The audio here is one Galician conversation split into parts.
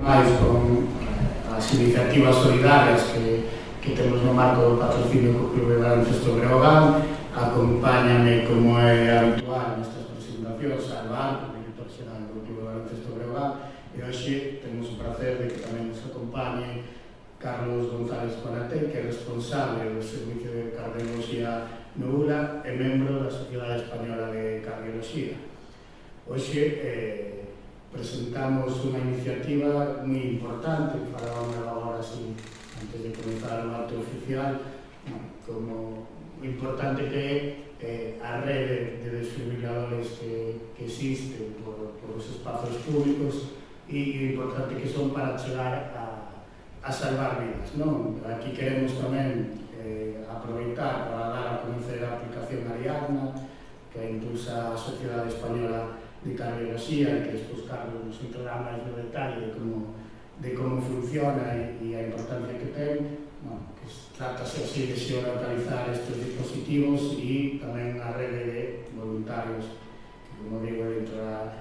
máis con as iniciativas solidarias que temos no marco do patrocinio co Club de Baloncesto Breogán. Acompáñame, como é habitual nestas presentacións, Alvaro, director xeral do Club de Baloncesto Breogán, e hoxe temos o prazer de que tamén nos acompañe Carlos González Conaté, que é responsable do Servicio de Cardioloxía no ULA e membro da Sociedade Española de Cardioloxía. Hoxe presentamos unha iniciativa moi importante, falábamos agora así, antes de comenzar o acto oficial, como o importante que é a rede de desfibriladores que existe por os espazos públicos e o importante que son para chegar a salvar vidas, non? Aquí queremos tamén aproveitar para dar a conocer a aplicación Ariadna, que impulsa a Sociedade Española de Cardioloxía e que despois Carlos nos entrará máis no detalle de como funciona e a importancia que ten. Que trátase así de xeolocalizar estes dispositivos e tamén a rede de voluntarios que, como digo, entra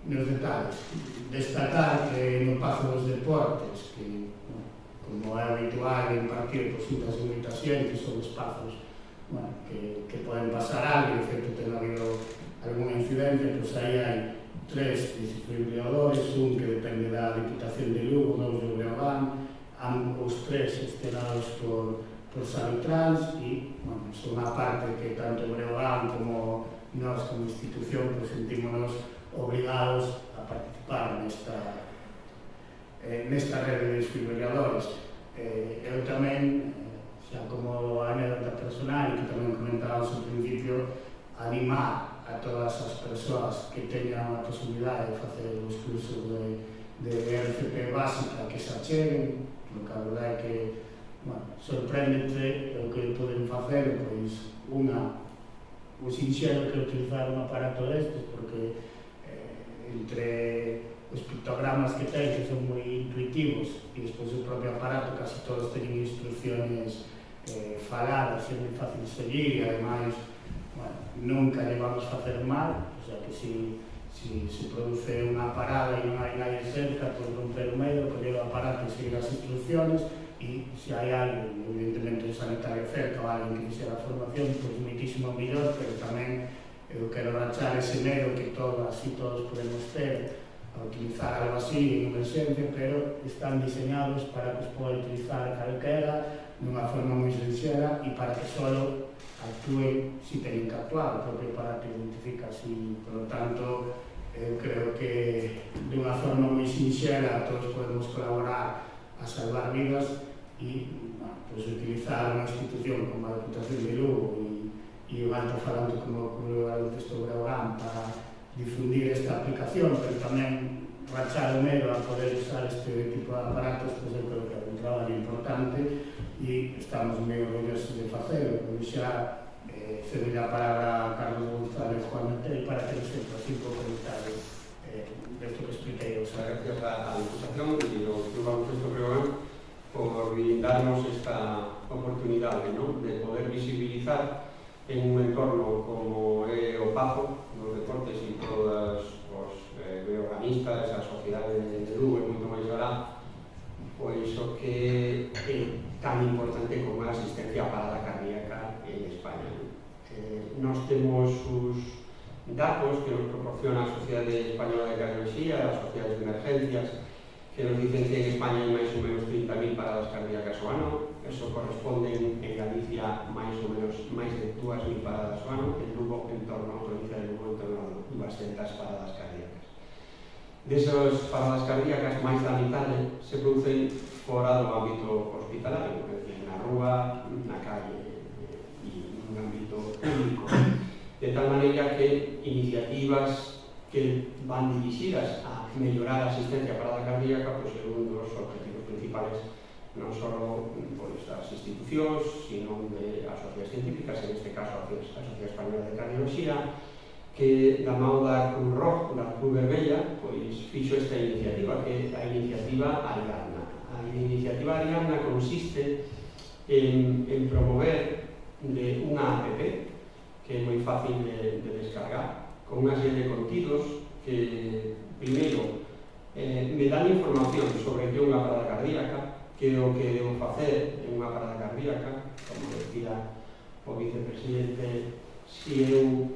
nos detalles. Destacar que no Pazo dos Deportes, que como é habitual impartir posibles limitacións, son espazos que poden pasar algo, de feito ten habido algún incidencia, pois aí hai 3 desfibriladores, un que depende da Diputación de Lugo, 2 de Breogán, os 3 gestionados por Sanitrans e son unha parte que tanto Breogán como nós como institución sentímonos obrigados a participar nesta rede de desfibriladores. Eu tamén, xa como anécdota personal, que tamén comentábamos ao principio, animar a todas as persoas que teñan a posibilidade de facer os cursos de RCP básica que se acheguen, porque a verdade é que sorprendente o que poden facer, pois o sinxelo que utilizar un aparato destes, porque entre os pictogramas que ten, que son moi intuitivos, e despois o propio aparato, casi todos teñen instrucciones faladas, é moi fácil seguir, e ademais nunca lle vamos facer mal, o sea que se produce unha parada e non hai nadie cerca, por romper o medio, coller o aparato e seguir as instrucciones, e se hai alguén, evidentemente un sanitario cerca ou alguén que fixera a formación, pois moitísimo mellor, pero tamén eu quero rachar ese medo que todos podemos ter a utilizar algo así en emerxencia, pero están diseñados para que os poda utilizar calquera dunha forma moi sincera e para que solo actúen si teñen que actuar, o propio aparato identifica así. Por lo tanto, eu creo que dunha forma moi sinxela todos podemos colaborar a salvar vidas e utilizar unha institución como a Diputación de Lugo e o alto falante como o Club de Baloncesto Breogán para difundir esta aplicación, pero tamén rachar o medo a poder usar este tipo de aparatos, pois eu creo que é un traballo importante e estamos moi orgullosos de facelo. Pois xa cedo a palabra a Carlos González Conaté para que nos entre así un pouco de detalle desto que expliquei. Gracias a la Diputación y ao Club Baloncesto Breogán por brindarnos esta oportunidade de poder visibilizar en un entorno como é o Pazo dos Deportes e todos os breoganistas, a sociedade de Lugo e moito máis alá, pois o que é tan importante como a asistencia parada cardíaca en España. Nós temos os datos que nos proporciona a Sociedade Española de Cardioloxía, as sociedades de emergencias, que nos dicen que en España hai máis ou menos 30.000 paradas cardíacas ao ano. Eso corresponde en Galicia máis ou menos máis de 2.000 paradas ao ano, en Lugo, en torno a provincia de Lugo, en torno a 200 paradas cardíacas. Desas paradas cardíacas, máis da mitade se producen fora do ámbito hospitalario, é dicir, na rúa, na calle e nun ámbito público. De tal maneira que iniciativas que van dirixidas a mellorar a asistencia parada cardíaca pois é un dos objetivos principales non só das institucións, sino de asociacións científicas, en este caso a Sociedade Española de Cardioloxía, que da mão da Cruz Roja, da Cruz Vermella, pois fixo esta iniciativa, que é a iniciativa Ariadna. A iniciativa Ariadna consiste en promover unha app que é moi fácil de descargar, con unha serie de contidos que, primeiro, me dan información sobre que é unha parada cardíaca, que é o que debo facer en unha parada cardíaca, como decía o vicepresidente, se eu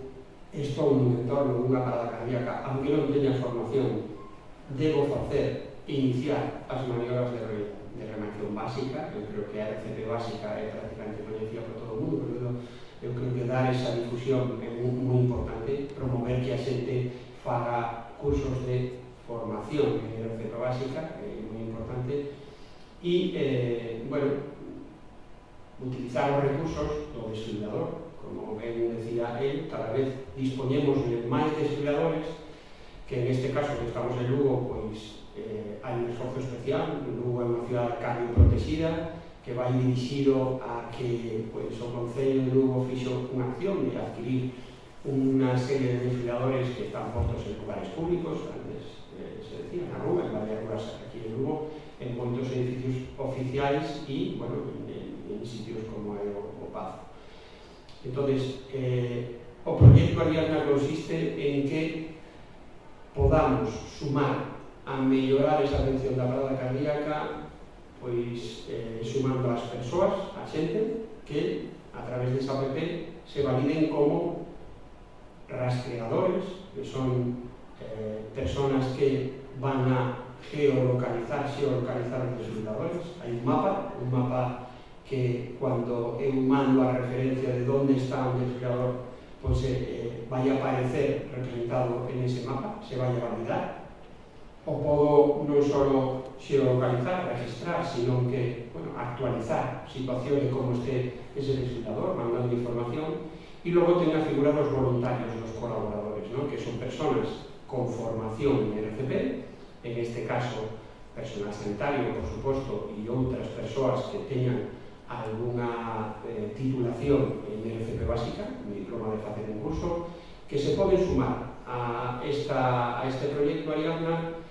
estou nun entorno dunha parada cardíaca, aunque non teña formación, debo facer, iniciar as maniobras de reanimación básica. Eu creo que a RCP básica é prácticamente coñecida por todo o mundo, pero eu creo que dar esa difusión é moi importante, promover que a xente faga cursos de formación en RCP básica, é moi importante, e, bueno, utilizar os recursos do desfibrilador. Como ben decía él, cada vez dispoñemos de máis desfibriladores, que en este caso que estamos en Lugo, pois hai un esforzo especial. Lugo é unha cidade cardioprotegida que vai dirixido a que pois, o Concello de Lugo fixo unha acción de adquirir unha serie de desfibriladores que están postos en lugares públicos, antes se decía na rúa, en varias rúas aquí en Lugo, en moitos edificios oficiais e, bueno, en sitios como é o Pazo. Entonces, o proxecto Ariadna consiste en que podamos sumar a mellorar esa atención da parada cardíaca, pois sumando as persoas, a xente, que a través desa app se validen como rastreadores, que son personas que van a geolocalizar os desfibriladores. Hai un mapa que cando eu mando a referencia de onde está un desfibrilador, pois vai aparecer representado en ese mapa, se vai a validar. O podo non só xeolocalizar, registrar, sino que, bueno, actualizar situación de como este ese desfibrilador, mandando información. E logo ten a figura dos voluntarios, dos colaboradores, ¿no? Que son personas con formación en RCP, en este caso personal sanitario, por suposto, e outras persoas que teñan alguna titulación en RCP básica, un diploma de facer un curso, que se poden sumar a este proxecto Ariadna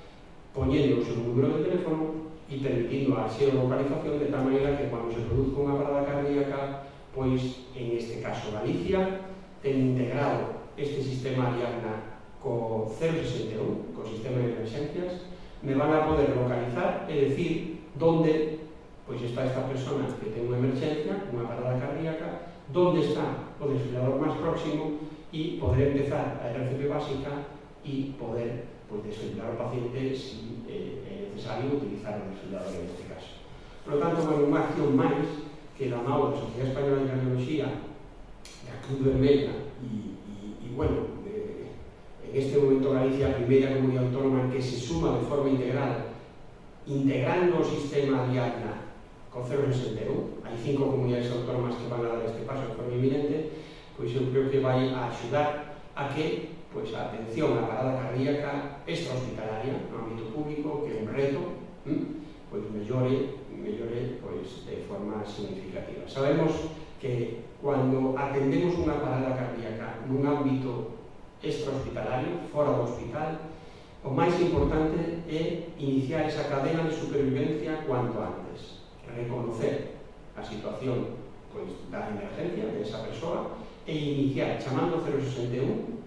poñendo o seu número de teléfono e permitindo a xeolocalización de tal maneira que cando se produzca unha parada cardíaca, pois, en este caso Galicia, ten integrado este sistema Ariadna co 061, co sistema de emergencias, me van a poder localizar e decir onde pois está esta persona que ten unha emergencia, unha parada cardíaca, onde está o desfibrilador máis próximo e poder empezar a RCP básica e poder pois, desfibrilar o paciente se é necesario utilizar o desfibrilador en este caso. Por lo tanto, bueno, unha acción máis que da mão da Sociedade Española de Cardiología, da Cruz Vermella e bueno, en este momento Galicia, a primeira comunidade autónoma que se suma de forma integral, integrando o sistema Ariadna con 061, hai 5 comunidades autónomas que van a dar este paso de forma inminente, pois eu creo que vai a axudar a que pois, a atención á parada cardíaca extrahospitalaria no ámbito público, que é un reto, pois mellore pois, de forma significativa. Sabemos que cando atendemos unha parada cardíaca nun ámbito extrahospitalario, fora do hospital, o máis importante é iniciar esa cadena de supervivencia cuanto antes, reconocer a situación pois, da emergencia de esa persoa e iniciar, chamando 061,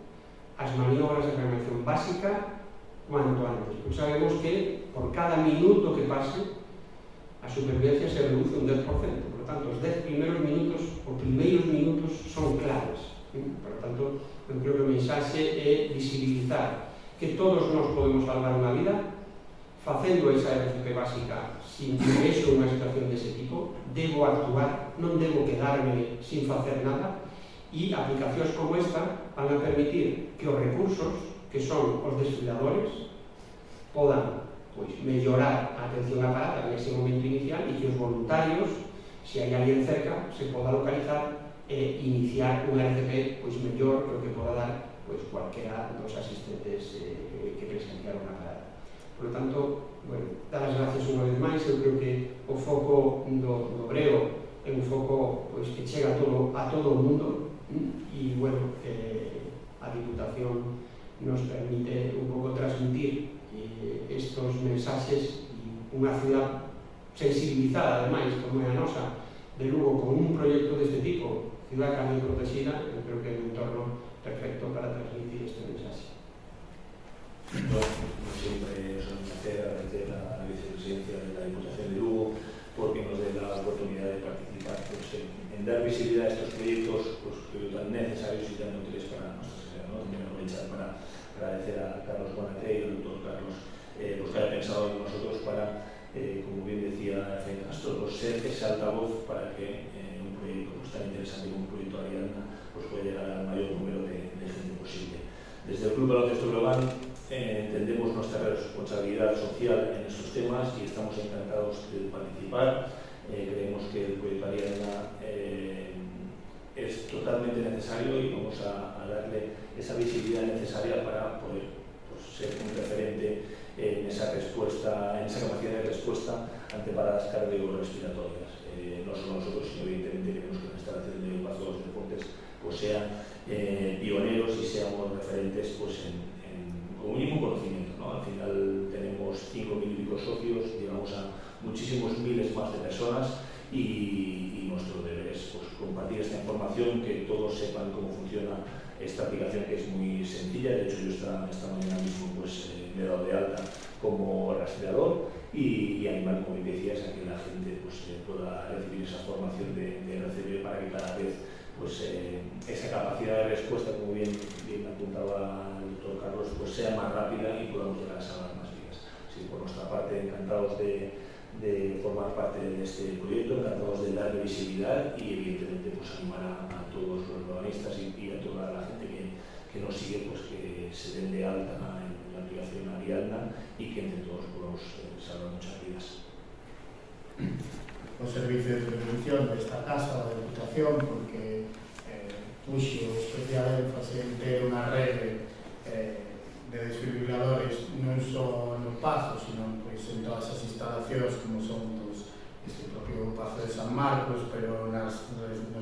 as maniobras de reanimación básica cuanto antes. Pois sabemos que por cada minuto que pase a supervivencia se reduce un 10%, por lo tanto os 10 primeiros minutos son claves. Por lo tanto, eu creo que o mensaxe é visibilizar que todos nós podemos salvar unha vida facendo esa RCP básica. sin que vexo unha situación dese tipo, debo actuar, non debo quedarme sin facer nada, e aplicacións como esta van a permitir que os recursos, que son os desfibriladores, podan mellorar a atención á parada en ese momento inicial e que os voluntarios, se hai alguén cerca, se poda localizar e iniciar unha RCP mellor que o que poda dar cualquera dos asistentes que presenciaron a parada. Por lo tanto, dar as gracias unha vez máis. Eu creo que o foco do Breo é un foco que chega a todo o mundo e, a Diputación nos permite un pouco transmitir estos mensaxes e unha ciudad sensibilizada, ademais, como é a nosa, de Lugo, con un proxecto deste tipo, ciudad cardioprotegida, eu creo que é un entorno perfecto para transmitir este mensaxe. Como siempre, es un placer dar visibilidad a estos proyectos pues, tan necesarios y tan útiles para nuestra sociedad, ¿no? También aprovechar para agradecer a Carlos Bonate y al doctor Carlos pues, que haya pensado en nosotros para, como bien decía Efraín Castro, pues, ser ese altavoz para que un proyecto pues, tan interesante como un proyecto Ariadna pues, pueda llegar al mayor número de gente posible. Desde el Club Baloncesto Breogán entendemos nuestra responsabilidad social en estos temas y estamos encantados de participar. Creemos que el proyecto Ariadna es totalmente necesario y vamos a darle esa visibilidad necesaria para poder pues, ser un referente en esa respuesta, en esa capacidad de respuesta ante paradas cardiorrespiratorias. No solo nosotros, sino evidentemente queremos que la instalación del Pazo de los Deportes pues, sean pioneros y seamos referentes pues, con mínimo conocimiento, ¿no? Al final tenemos 5.000 y pico socios, llegamos a muchísimos miles más de personas y nuestro deber es pues, compartir esta información, que todos sepan cómo funciona esta aplicación, que es muy sencilla. De hecho, yo esta mañana mismo pues, me he dado de alta como rastreador y animar, como decías, a que la gente pues, pueda recibir esa formación de RCB para que cada vez pues, esa capacidad de respuesta, como bien apuntaba el doctor Carlos, pues, sea más rápida y podamos llegar a salvar más vidas. Así que por nuestra parte, encantados de formar parte de este proyecto, encantados de darle visibilidad y evidentemente pues, animar a todos los urbanistas y a toda la gente que nos sigue, pues que se den de alta en la aplicación Ariadna y que entre todos podamos salvar muchas vidas. Os servicios de prevención desta casa da Diputación, porque puxo especial énfase en ter unha rede de desfibriladores non só no Pazo, sino pois, en todas as instalacións como son pues, este propio Pazo de San Marcos, pero nos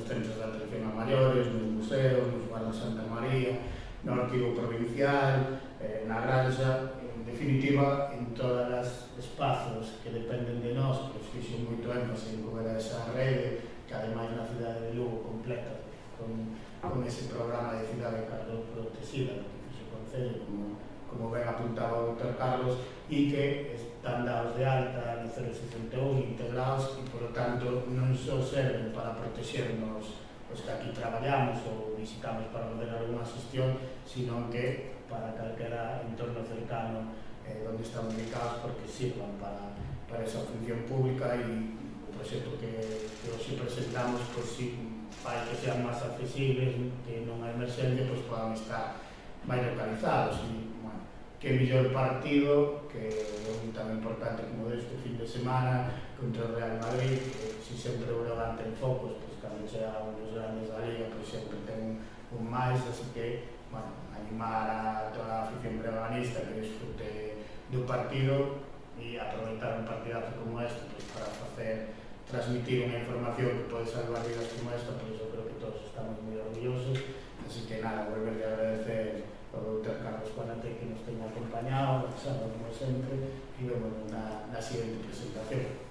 centros de atención a maiores, nos museos, nos Guardas Santa María, no Arquivo Provincial, na Granxa, en definitiva, en todos os espazos que dependen de nós, pois fixo moito énfase en como era esa rede, que ademais na cidade de Lugo completa con ese programa de cidade cardiopprotegida que fixo o Concello, como ben apuntaba o Dr. Carlos, e que están dados de alta no 061 integrados e, por lo tanto, non só serven para protegernos os que aquí traballamos ou visitamos para fazer alguna xestión, sino que para calquera entorno cercano onde están ubicados, porque sirvan para esa función pública e o proxecto que hoxe presentamos pues, si, para que sean máis accesibles, que non hai emerxencia, pues, podan estar máis localizados e, bueno, que mellor partido que é tan importante como este fin de semana contra o Real Madrid, que si sempre o Breogán ten focos, pues, cando sea un dos grandes da Liga, pues, sempre ten un máis, así que, bueno, animar a toda a afición breoganista que disfrute do partido e aproveitar un partidazo como este pues, para transmitir unha información que pode salvar vidas como esta, pues eu creo que todos estamos moi orgullosos, así que nada, volver a agradecer ao Dr. Carlos Bonate que nos teña acompañado, como sempre, e vemos na siguiente presentación.